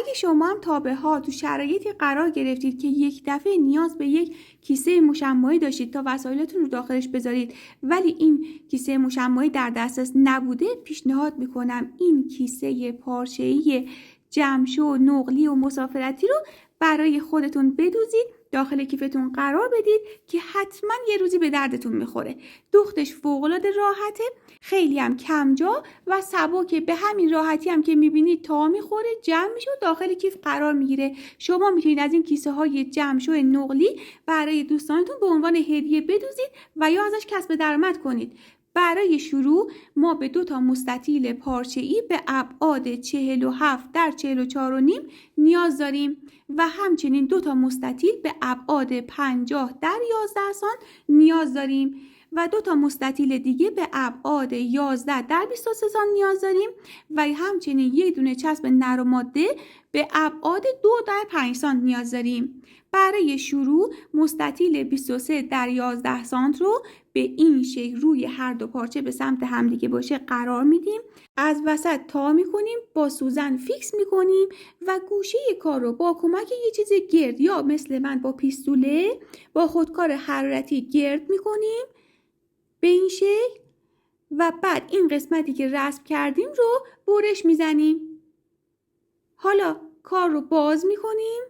اگه شما هم تا به حال تو شرایطی قرار گرفتید که یک دفعه نیاز به یک کیسه مشمعی داشتید تا وسایلتون رو داخلش بذارید ولی این کیسه مشمعی در دسترس نبوده، پیشنهاد میکنم این کیسه پارچه‌ای جمشو، نقلی و مسافرتی رو برای خودتون بدوزید، داخل کیفتون قرار بدید که حتما یه روزی به دردتون میخوره. دوختش فوق‌العاده راحته، خیلی هم کمجا و سبکه، به همین راحتی هم که میبینید تا میخوره جمع میشه و داخل کیف قرار میگیره. شما میتونید از این کیسه های جمشو نقلی برای دوستانتون به عنوان هدیه بدوزید و یا ازش کسب درآمد کنید. برای شروع ما به 2 مستطیل پارچه‌ای به ابعاد 47 در 44.5 نیاز داریم و همچنین 2 مستطیل به ابعاد 50 در 11 سانت نیاز داریم و 2 مستطیل دیگه به ابعاد 11 در 23 سانت نیاز داریم و همچنین یک دونه چسب نرم ماده به ابعاد 2 در 5 سانت نیاز داریم. برای شروع مستطیل 23 در 11 سانت رو به این شکل روی هر دو پارچه به سمت همدیگه باشه قرار میدیم، از وسط تا میکنیم، با سوزن فیکس میکنیم و گوشه کار رو با کمک یه چیز گرد یا مثل من با پیستوله با خودکار حرارتی گرد میکنیم به این شکل و بعد این قسمتی که رسم کردیم رو برش میزنیم. حالا کار رو باز میکنیم،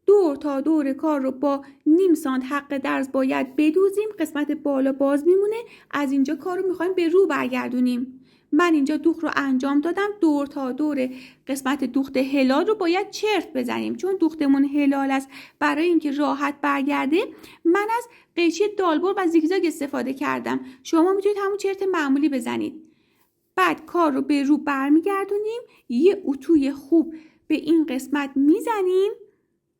دور تا دور کار رو با نیم سانت حق درز باید بدوزیم، قسمت بالا باز میمونه. از اینجا کار رو میخوایم به رو برگردونیم. من اینجا دوخت رو انجام دادم، دور تا دور قسمت دوخت هلال رو باید چرت بزنیم چون دوختمون هلال است. برای اینکه راحت برگرده من از قیچی دالبر و زیگزاگ استفاده کردم، شما میتونید همون چرت معمولی بزنید. بعد کار رو به رو برمیگردونیم، یه اتوی خوب به این قسمت میزنیم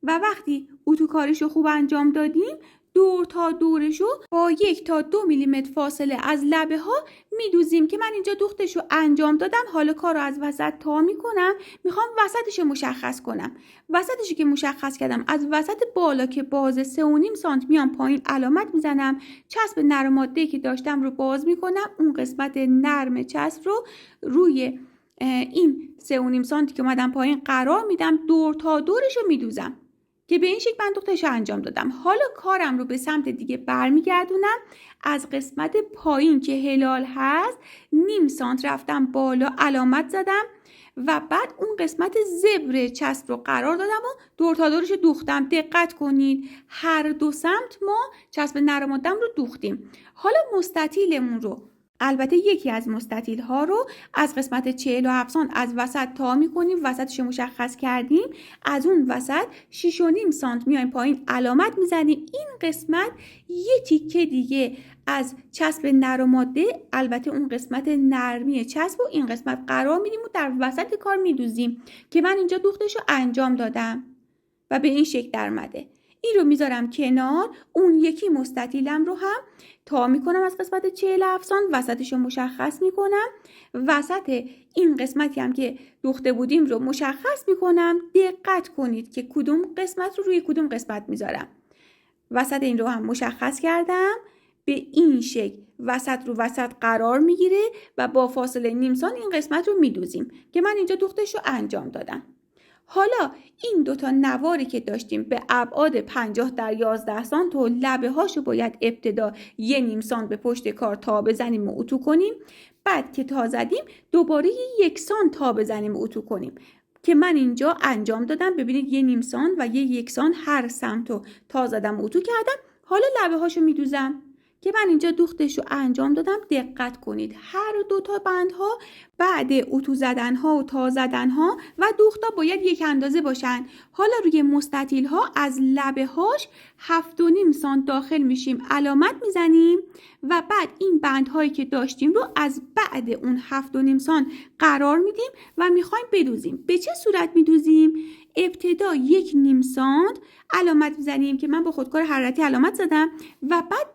و وقتی اتو کارش رو خوب انجام دادیم دور تا دورشو با 1 تا 2 میلیمتر فاصله از لبه ها میدوزیم که من اینجا دوختش رو انجام دادم. حالا کار رو از وسط تا میکنم، میخوام وسطش رو مشخص کنم. وسطش که مشخص کردم از وسط بالا که باز 3.5 سانت میام پایین علامت میزنم، چسب نرم ماده که داشتم رو باز میکنم، اون قسمت نرم چسب رو روی این 3.5 سانتی که اومدم پایین قرار میدم، دور تا دورش رو میدوزم که به این شکل من دوختش رو انجام دادم. حالا کارم رو به سمت دیگه برمیگردونم، از قسمت پایین که هلال هست نیم سانت رفتم بالا علامت زدم و بعد اون قسمت زبر چسب رو قرار دادم و دور تا دورش رو دوختم. دقت کنید هر دو سمت ما چسب نرم ماده‌ام رو دوختیم. حالا مستطیلمون رو، البته یکی از مستطیل ها رو از قسمت 47 سانت از وسط تا میکنیم، وسطش رو مشخص کردیم، از اون وسط 6.5 سانت میایم پایین علامت میزنیم. این قسمت یه تیکه دیگه از چسب نرم ماده، البته اون قسمت نرمی چسب و این قسمت قرار میدیم و در وسط کار میدوزیم که من اینجا دوختش رو انجام دادم و به این شکل در اومده. این رو میذارم کنار. اون یکی مستطیلم رو هم تا میکنم از قسمت 47 سانت، وسطش رو مشخص میکنم، وسط این قسمتی هم که دوخته بودیم رو مشخص میکنم. دقت کنید که کدوم قسمت رو روی کدوم قسمت میذارم. وسط این رو هم مشخص کردم، به این شکل وسط رو وسط قرار میگیره و با فاصله نیم سانت این قسمت رو میدوزیم که من اینجا دوختش رو انجام دادم. حالا این 2 نواری که داشتیم به ابعاد 50 در 11 سانت و لبه هاشو باید ابتدا 1 سانت به پشت کار تا بزنیم و اتو کنیم، بعد که تا زدیم دوباره 1 سانت تا بزنیم و اتو کنیم که من اینجا انجام دادم. ببینید 1 سانت و 1 سانت هر سمت رو تا زدم و اتو کردم. حالا لبه هاشو میدوزم که من اینجا دوختش رو انجام دادم. دقت کنید هر 2 بندها بعد اتو زدنها و تا زدنها و دوختا باید یک اندازه باشن. حالا روی مستطیل ها از لبه هاش 7.5 سانت داخل میشیم، علامت میزنیم و بعد این بندهایی که داشتیم رو از بعد اون 7.5 سانت قرار میدیم و میخوایم بدوزیم. به چه صورت میدوزیم؟ ابتدا 1 سانت علامت میزنیم که من با خودکار حرارتی علامت زدم و بعد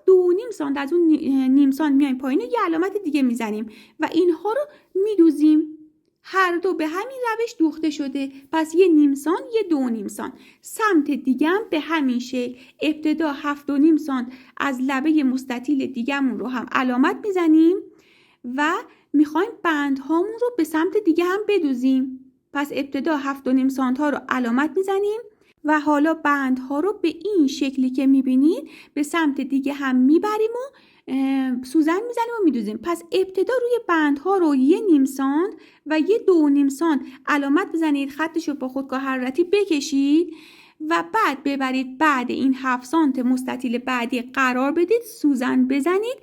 2.5 سانت از اون نیم سانت میایم پایین و یه علامت دیگه میزنیم و اینها رو میدوزیم. هر دو به همین روش دوخته شده. پس 1 سانت 2.5 سانت. سمت دیگه هم به همین شکل ابتدا 7.5 سانت از لبه مستطیل دیگه‌مون رو هم علامت میزنیم و میخوایم بندهامون رو به سمت دیگه هم بدوزیم. پس ابتدا 7.5 سانت ها رو علامت میزنیم و حالا بندها رو به این شکلی که میبینید به سمت دیگه هم میبریم و سوزن میزنیم و میدوزیم. پس ابتدا روی بندها رو 1.5 سانت و 1.5 سانت علامت بزنید، خطش رو با خودکار حرارتی بکشید و بعد ببرید بعد این 7 سانت مستطیل بعدی قرار بدید، سوزن بزنید.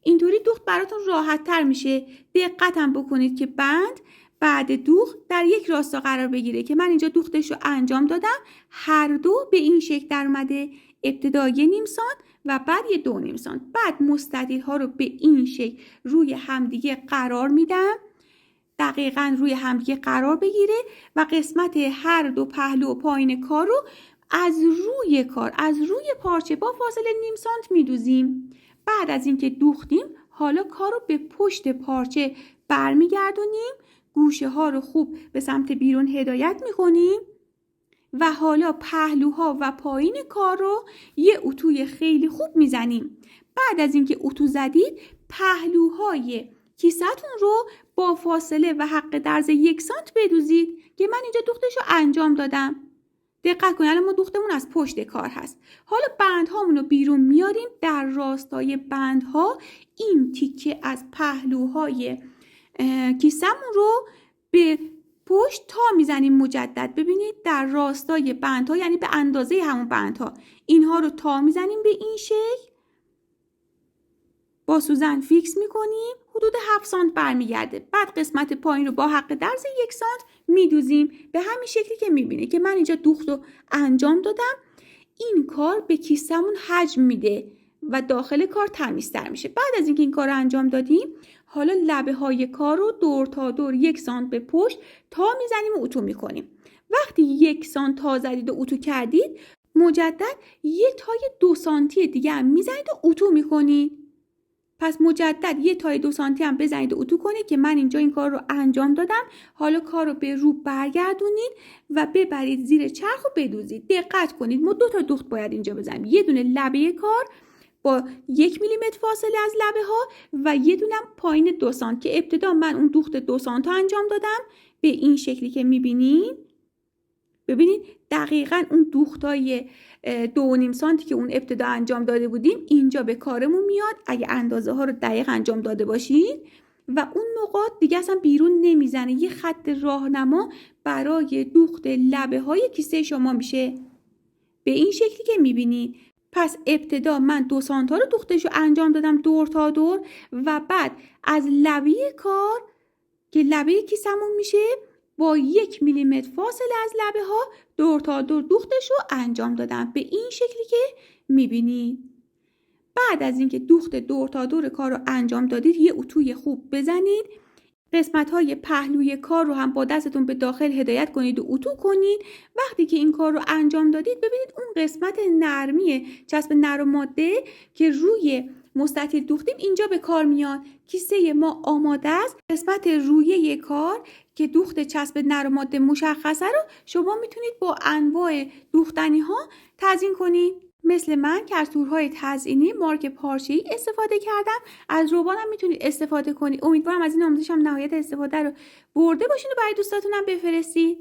اینطوری دوخت براتون راحت تر میشه. دقت هم بکنید که بند بعد دوخت در یک راستا قرار بگیره که من اینجا دوختش رو انجام دادم. هر دو به این شکل در اومده، ابتدا 1.5 سانت و بعد 1.5 سانت. بعد مستطیل ها رو به این شکل روی همدیگه قرار میدم، دقیقاً روی همدیگه قرار بگیره و قسمت هر دو پهلو و پایین کار رو از روی پارچه با فاصله 0.5 سانت میدوزیم. بعد از اینکه دوختیم حالا کار رو به پشت پارچه برمیگردونیم، گوشه ها رو خوب به سمت بیرون هدایت میکنیم و حالا پهلوها و پایین کار رو یه اتوی خیلی خوب میزنیم. بعد از اینکه اتو زدید پهلوهای کیسه‌تون رو با فاصله و حق درز 1 سانت بدوزید که من اینجا دوختش رو انجام دادم. دقت کنید الان ما دوختمون از پشت کار هست. حالا بندهامون رو بیرون میاریم، در راستای بندها این تیکه از پهلوهای کیسه‌مون رو به پشت تا میزنیم مجدد. ببینید در راستای بندها، یعنی به اندازه همون بندها، اینها رو تا میزنیم به این شکل، با سوزن فیکس میکنیم، حدود 7 سانت برمیگرده. بعد قسمت پایین رو با حق درز 1 سانت میدوزیم به همین شکلی که میبینه که من اینجا دوخت رو انجام دادم. این کار به کیسه‌مون حجم میده و داخل کار تمیزتر میشه. بعد از اینکه این کار رو انجام دادیم حالا لبه های کار رو دور تا دور 1 سانت به پشت تا میزنیم و اتو میکنیم. وقتی 1 سانت تا زدید و اتو کردید مجدد یه تای 2 سانتی دیگه هم میزنید و اتو میکنید. پس مجدد یه تای 2 سانتی هم بزنید و اتو کنید که من اینجا این کار رو انجام دادم. حالا کار رو به رو برگردونید و ببرید زیر چرخ و بدوزید. دقت کنید ما 2 تا دوخت باید اینجا بزنیم، یه دونه لبه کار با 1 میلیمتر فاصله از لبه ها و یه دونه پایین 2 سانت که ابتدا من اون دوخت 2 سانت انجام دادم به این شکلی که میبینید. ببینید دقیقاً اون دوختای 2.5 سانتی که اون ابتدا انجام داده بودیم اینجا به کارمون میاد اگه اندازه ها رو دقیق انجام داده باشید و اون نقاط دیگه اصلا بیرون نمیزنه. یه خط راهنما برای دوخت لبه های کیسه شما میشه به این شکلی که میبینید. پس ابتدا من 2 سانت ها رو دوختش رو انجام دادم دور تا دور و بعد از لبه کار که لبه کیسمون میشه با 1 میلیمتر فاصله از لبه ها دور تا دور دوختش رو انجام دادم به این شکلی که میبینید. بعد از اینکه دوخت دور تا دور کار رو انجام دادید یه اتوی خوب بزنید، قسمت های پهلوی کار رو هم با دستتون به داخل هدایت کنید و اتو کنید. وقتی که این کار رو انجام دادید ببینید اون قسمت نرمی چسب نرم ماده که روی مستطیل دوختیم اینجا به کار میاد. کیسه ما آماده است. قسمت رویه کار که دوخت چسب نرم ماده مشخصه رو شما میتونید با انواع دوختنی ها تزیین کنید. مثل من که از تورهای تزیینی مارک پارچه‌ای استفاده کردم. از روبان هم میتونید استفاده کنید. امیدوارم از این آموزش هم نهایت استفاده رو برده باشین و برای دوستاتونم بفرستید.